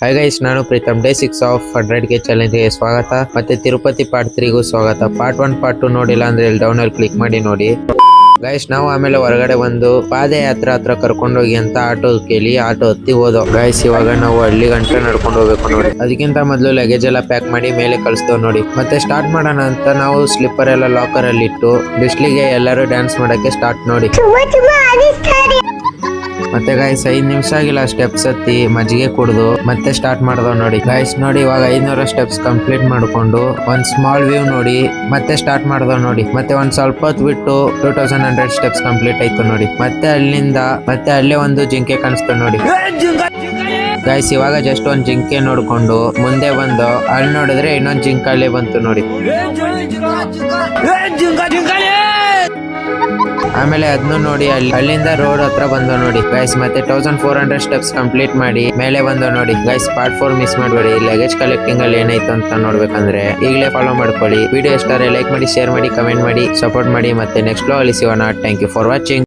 Hi guys, ನಾನು Preetham. Day 6 of 100K ಚಾಲೆಂಜ್ಗೆ ಸ್ವಾಗತ. ಮತ್ತೆ ತಿರುಪತಿ ಪಾರ್ಟ್ 3ಗೂ ಸ್ವಾಗತ. ಪಾರ್ಟ್ 1 ಪಾರ್ಟ್ 2 ನೋಡಿಲ್ಲ ಅಂದ್ರೆ ಇಲ್ಲಿ ಡೌನ್ ಅಲ್ಲಿ ಕ್ಲಿಕ್ ಮಾಡಿ ನೋಡಿ ಗೈಸ್. ನಾವು ಆಮೇಲೆ ಹೊರಗಡೆ ಒಂದು ಪಾದಯಾತ್ರೆ ಹತ್ರ ಕರ್ಕೊಂಡೋಗಿ ಅಂತ ಆಟೋ ಕೇಳಿ ಆಟೋ ಹತ್ತಿ ಹೋದೋ ಗೈಸ್. ಇವಾಗ ನಾವು ಹಳ್ಳಿ ಗಂಟೆ ನಡ್ಕೊಂಡು ಹೋಗ್ಬೇಕು ನೋಡಿ. ಅದಕ್ಕಿಂತ ಮೊದಲು ಲಗೇಜ್ ಎಲ್ಲ ಪ್ಯಾಕ್ ಮಾಡಿ ಮೇಲೆ ಕಳಿಸ್ತೇವೆ ನೋಡಿ. ಮತ್ತೆ ಸ್ಟಾರ್ಟ್ ಮಾಡೋಣ ಅಂತ ನಾವು ಸ್ಲಿಪ್ಪರ್ ಎಲ್ಲ ಲಾಕರ್ ಅಲ್ಲಿ ಇಟ್ಟು ಬಿಸ್ಲಿಗೆ ಎಲ್ಲರೂ ಡ್ಯಾನ್ಸ್ ಮಾಡಕ್ಕೆ ಸ್ಟಾರ್ಟ್ ನೋಡಿ. ಮತ್ತೆ ಗೈಸ್ 5 ನಿಮಿಷ ಆಗಿಲ್ಲ ಸ್ಟೆಪ್ಸ್ ಹತ್ತಿ ಮಜ್ಜಿಗೆ ಕುಡ್ದು ಮತ್ತೆ ಸ್ಟಾರ್ಟ್ ಮಾಡ್ದವ್ ನೋಡಿ ಗೈಸ್. ನೋಡಿ ಇವಾಗ 500 ಸ್ಟೆಪ್ಸ್ ಕಂಪ್ಲೀಟ್ ಮಾಡ್ಕೊಂಡು ಒಂದ್ ಸ್ಮಾಲ್ ವ್ಯೂ ನೋಡಿ ಮತ್ತೆ ಸ್ಟಾರ್ಟ್ ಮಾಡ್ದವ್ ನೋಡಿ. ಮತ್ತೆ ಒಂದ್ ಸ್ವಲ್ಪ ಹೊತ್ತು ಬಿಟ್ಟು 2100 ಸ್ಟೆಪ್ಸ್ ಕಂಪ್ಲೀಟ್ ಆಯ್ತು ನೋಡಿ. ಮತ್ತೆ ಅಲ್ಲಿಂದ ಮತ್ತೆ ಅಲ್ಲೇ ಒಂದು ಜಿಂಕೆ ಕಾಣಿಸ್ತು ನೋಡಿ ಗೈಸ್. ಇವಾಗ ಜಸ್ಟ್ ಒಂದ್ ಜಿಂಕೆ ನೋಡ್ಕೊಂಡು ಮುಂದೆ ಬಂದು ಅಲ್ಲಿ ನೋಡಿದ್ರೆ ಇನ್ನೊಂದ್ ಜಿಂಕ ಅಲ್ಲೇ ಬಂತು ನೋಡಿ. ಆಮೇಲೆ ಅದನ್ನು ನೋಡಿ ಅಲ್ಲಿಂದ ರೋಡ್ ಹತ್ರ ಬಂದೋ ನೋಡಿ ಗೈಸ್. ಮತ್ತೆ 1400 ಸ್ಟೆಪ್ಸ್ ಕಂಪ್ಲೀಟ್ ಮಾಡಿ ಮೇಲೆ ಬಂದೋ ನೋಡಿ ಗೈಸ್. ಪಾರ್ಟ್ 4 ಮಿಸ್ ಮಾಡಬೇಡಿ. ಲಗೇಜ್ ಕಲೆಕ್ಟಿಂಗ್ ಅಲ್ಲಿ ಏನಾಯ್ತು ಅಂತ ನೋಡ್ಬೇಕಂದ್ರೆ ಈಗಲೇ ಫಾಲೋ ಮಾಡ್ಕೊಳ್ಳಿ. ವಿಡಿಯೋ ಇಷ್ಟ ಲೈಕ್ ಮಾಡಿ, ಶೇರ್ ಮಾಡಿ, ಕಮೆಂಟ್ ಮಾಡಿ, ಸಪೋರ್ಟ್ ಮಾಡಿ. ಮತ್ತೆ ನೆಕ್ಸ್ಟ್ ವ್ಲಾಗ್ ಅಲ್ಲಿ ಸಿಗೋಣ. Thank you for watching.